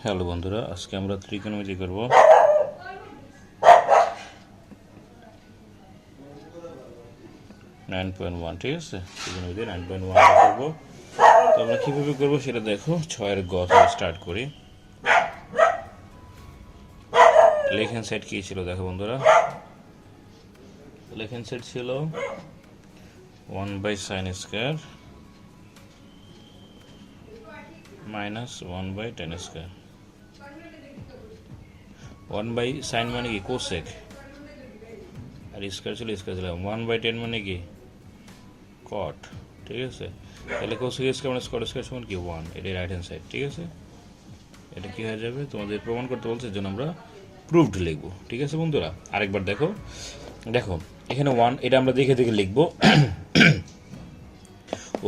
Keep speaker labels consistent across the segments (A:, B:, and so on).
A: Hello বন্ধুরা, আজকে আমরা ত্রিকোণমিতি করব। 9.1, ঠিক আছে। ত্রিকোণমিতি 9.1 করবো। তো আমরা কীভাবে করবো সেটা দেখো। 6-এর গ থেকে স্টার্ট করি। লেফট হ্যান্ড সাইড কী ছিল দেখো বন্ধুরা। লেফট হ্যান্ড সাইড ছিল 1/sin² মাইনাস 1/tan²। 1/sin মানে কি কোসেক, আর স্কোয়ার ছিল 1/10 মানে কি কট, ঠিক আছে। তাহলে কোসেক স্কোয়ার মানে স্কট স্কোয়ার সমান কি 1, এটাই রাইট হ্যান্ড সাইড, ঠিক আছে। এটা কি হয়ে যাবে, তোমাদের প্রমাণ করতে বলছে, এর জন্য আমরা প্রুভড লিখবো, ঠিক আছে বন্ধুরা। আরেকবার দেখো এখানে 1, এটা আমরা দেখে দেখে লিখবো।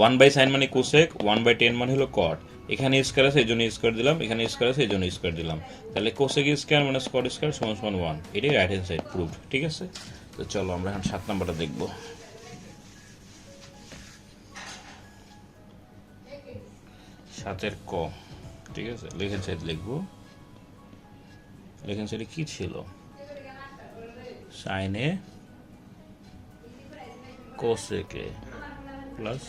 A: 1/sin মানে কোসেক, 1/10 মানে হলো কট। এখানে স্কোয়ার আছে এই জন্য স্কোয়ার দিলাম, এখানে স্কোয়ার আছে এই জন্য স্কোয়ার দিলাম। তাহলে কোসেক স্কোয়ার মানে স্কট স্কোয়ার সমান সমান 1, এটাই রাইট হ্যান্ড সাইড প্রুভড, ঠিক আছে। তো চলো আমরা এখন 7 নম্বরটা দেখবো। সাতের ক, ঠিক আছে। লেফট হ্যান্ড সাইড লিখবো। লেফট হ্যান্ড সাইডে কি ছিল, সাইনে কোসেকে প্লাস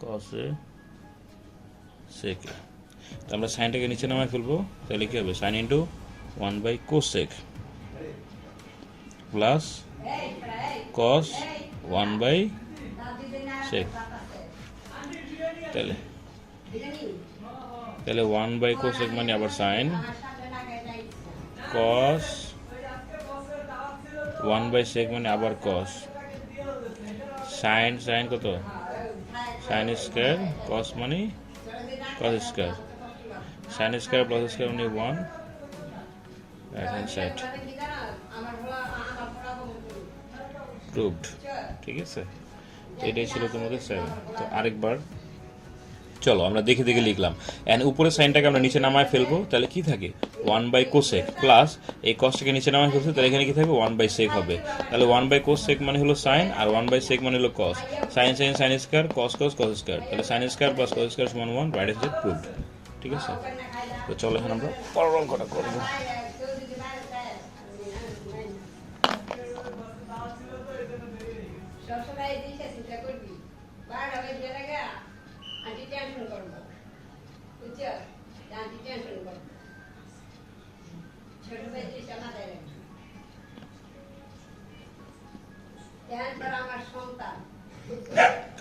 A: কসে সেকে। তো আমরা সাইনটাকে নিচে নামায় ফেলবো। তাহলে কি হবে, সাইন ইন্টু 1/কোসেক প্লাস কস 1/সেক। তাহলে 1/কোসেক মানে আবার সাইন, কস 1/সেক মানে আবার কস, সাইন সাইন কত, সাইন স্কোয়ার, কস মানে cos square, sine square plus square মানে 1, রাইট হ্যান্ড সাইড প্রুভড, ঠিক আছে। এটাই ছিল তোমাদের 7। তো আরেকবার চলো আমরা দেখে দেখে লিখলাম। এন্ড উপরে সাইনটাকে আমরা নিচে নামায় ফেলবো। তাহলে কি থাকে, 1/কোসেক প্লাস এই কসটাকে নিচে নামায় ফেলছে, তাহলে এখানে কি থাকবে 1/সেক হবে। তাহলে 1/কোসেক মানে হলো সাইন, আর 1/সেক মানে হলো কস। সাইন সাইন সাইন স্কোয়ার, কস কস কস স্কোয়ার। তাহলে sine square plus cos square সমান 1, রাইট হ্যান্ড সাইড প্রুভড, ঠিক আছে। তো চলো এখন আমরা পরের অঙ্কটা করবো।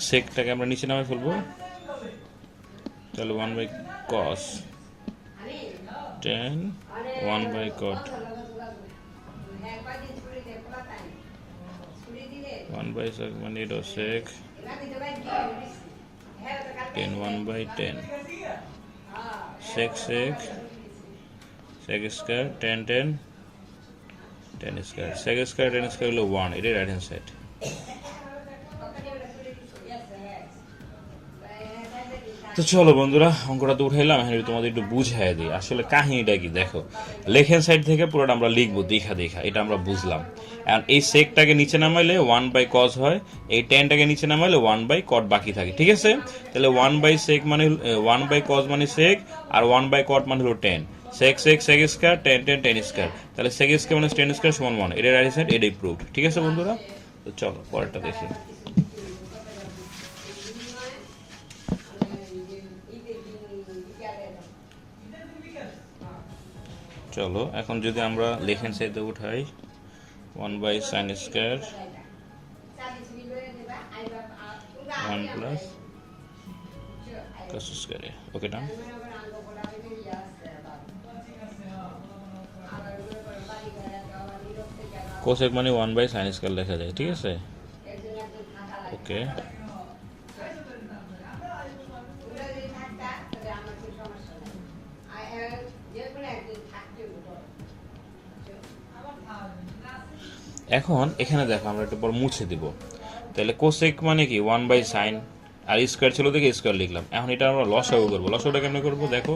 A: সেকটাকে আমরা নিচে নামে ফেলবো। তাহলে 1/cos tan 1/cot 1/sec মানে এটা sec tan 1/10 sec sec sec square tan tan tan square sec square tan square হলো 1, এটা রাইট হ্যান্ড সাইড। তো চলো বন্ধুরা, অঙ্কটা তো উঠাইলাম, এখন তোমাদের একটু বুঝাই দিই আসলে কাহিনীটা কি। দেখো, লেফট হ্যান্ড সাইড থেকে পুরোটা আমরা লিখবো দেখা দেখা, এটা আমরা বুঝলাম। এখন এই সেকটাকে নিচে নামাইলে 1/cos হয়, এই টেনটাকে নিচে নামাইলে 1/cot বাকি থাকে, ঠিক আছে। তাহলে 1/sec মানে 1/cos মানে সেক, আর 1/cot মানে হলো tan. Sec sec sec square, tan tan tan square. তাহলে সেক স্কয়ার মানে টেন স্কয়ার সমান 1, এটা রাইট সাইড, এটাই প্রুভড, ঠিক আছে বন্ধুরা। তো চলো পরেরটা দেখি। চলো এখন যদি আমরা লেফট হ্যান্ড সাইডে উঠাই 1/sin² 1 প্লাস cos², ওকে ডান। কোসেক মানে 1/sin² লেখা যায়, ঠিক আছে, ওকে। এখন এখানে দেখো আমরা একটু পর মুছে দিব। তাহলে কোসেক মানে কি 1/sin, আর স্কোয়ার ছিল দেখে স্কোয়ার লিখলাম। এখন এটা আমরা লসাগু করবো। লসাগুটা কেমন করবো দেখো,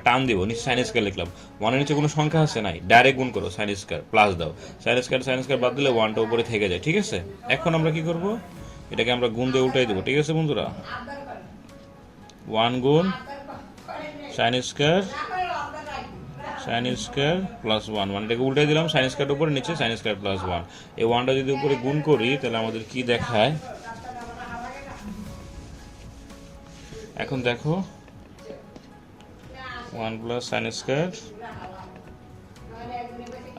A: টান দিব, নিচে সাইন স্কোয়ার লিখলাম। 1-এর নিচে কোনো সংখ্যা আছে নাই, ডাইরেক্ট গুণ করো, সাইন স্কোয়ার প্লাস দাও, সাইন স্কোয়ার বাদ দিলে 1টা উপরে থেকে যায়, ঠিক আছে। এখন আমরা কি করব, এটাকে আমরা গুণ দিয়ে উল্টাই দেবো, ঠিক আছে বন্ধুরা। 1 গুণ sine square sine square plus one, মানে এটাকে উল্টে দিলাম, সাইন স্কোয়ার উপরে নিচে সাইন স্কোয়ার প্লাস ওয়ান। এই ওয়ানটা যদি উপরে গুণ করি তাহলে আমাদের কি দেখায়, এখন দেখো ওয়ান প্লাস সাইন স্কোয়ার,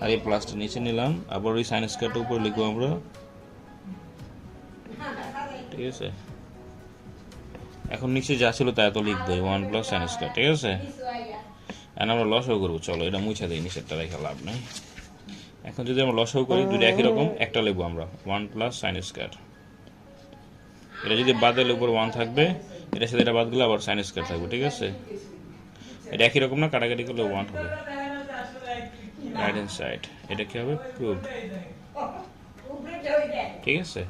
A: আর এই প্লাসটা নিচে নিলাম, আবার ওই সাইন স্কোয়ারটা উপরে লিখবো আমরা, ঠিক আছে। এখন নিচে যা ছিল তা এত লিখবো, ওয়ান প্লাস সাইন স্কোয়ার, ঠিক আছে। এখন আমরা লসাগু করবো, চলো এটা মুছে দিই, নিচেরটা রেখে লাভ নেই। এখন যদি আমরা লসাগু করি দুটো একই রকম, একটা লিখবো আমরা ওয়ান প্লাস সাইন স্কোয়ার, এটা যদি বাদ দিলে উপর ওয়ান থাকবে, এটার সাথে এটা বাদ গেলে আবার সাইন স্কোয়ার থাকবে, ঠিক আছে। এটা একই রকম না, কাটাকাটি করলে ওয়ান হবে, রাইট হ্যান্ড সাইড, এটা কি হবে প্রুভড, ঠিক আছে।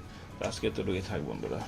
A: আজকে তো থাক বন্ধুরা।